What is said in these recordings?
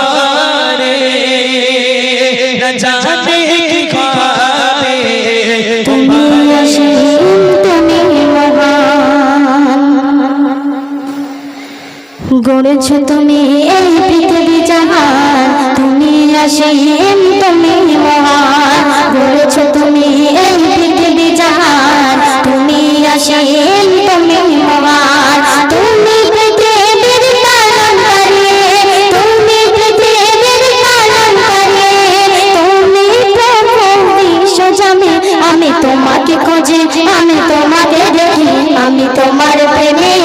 করে না জানে কি খাবে তুমি অসীম তুমি মহান গড়েছো তুমি এই পৃথিবী জাহান তুমি অসীম তুমি মহান গড়েছো তুমি এই পৃথিবী জাহান তুমি অসীম তুমি মহান তুমি পৃথিবীর পালনকারী তুমি পৃথিবীর পালনকারী তুমি প্রভু বিশ্বজামি আমি তোমাকে খোঁজি আমি তোমাকে দেখি আমি তোমার প্রেমের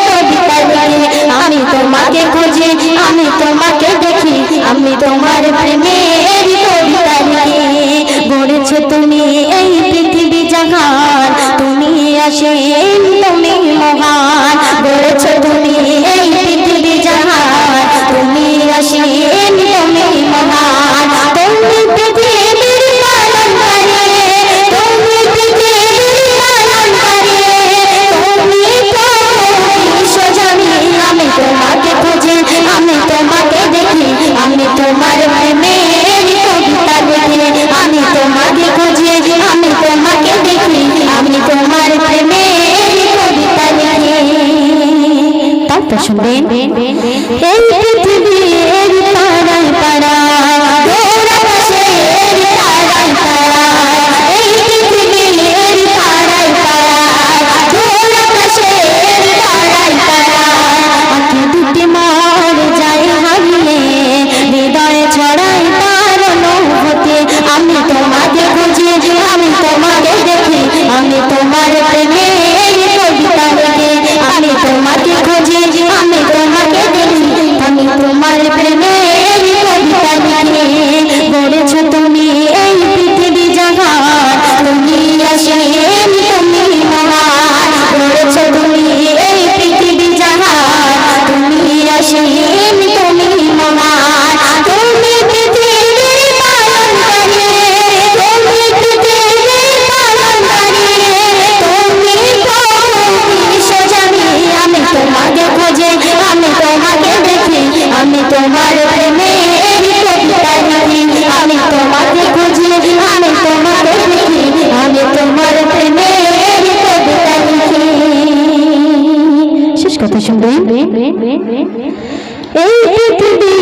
কবিতা লিখি আমি তোমাকে খোঁজি আমি তোমাকে দেখি আমি তোমার প্রেমের কবিতা লিখি গড়েছো তুমি এই পৃথিবী জাহান তুমি অসীম তুমি মহান গড়েছো তুমি এই পৃথিবী জাহান তুমি অসীম তুমি মহান তুমি পৃথিবীর পালনকারী তুমি পৃথিবীর পালনকারী তুমি বিশ্বজামি আমি তোমাকে খুঁজি আমি তোমাকে দেখি আমি তোমার প্রেমের কবিতা লিখি আমি তোমাকে খুঁজি আমি তোমাকে দেখি আমি তোমার প্রেমের কবিতা লিখি তারপর শুনবেন এই পৃথিবীর পাড়ায় পাড়ায় দৌড়াচ্ছের তারায় তারায় এই পৃথিবীর পাড়ায় পাড়ায় দৌড়াচ্ছের তারায় তারায় আঁখি দুটি মর যায় হারিয়ে হৃদয়ে ছড়ায় তার অনুভূতি আমি তোমাকে খুঁজি আমি তোমাকে দেখি আমি তোমার প্রেমের কবিতা লিখি আমি তোমাকে খুঁজি আমি তোমাকে দেখি আমি তোমার প্রেমের কবিতা লিখি গড়েছো তুমি এই পৃথিবী জাহান তুমি অসীম তুমি মহান গড়েছো তুমি এই পৃথিবী জাহান তুমি অসীম তুমি মহান তুমি পৃথিবীর পালনকারী তুমি পৃথিবীর পালনকারী তুমি বিশ্বজামি আমি তোমাকে খোঁজি আমি তোমাকে দেখি আমি তোমার প্রেমের কবিতা লিখি আমি তোমাকে খুঁজি আমি তোমাকে দেখি আমি তোমার প্রেমের কবিতা লিখি শেষ কথা শুনবেন এই পৃথিবী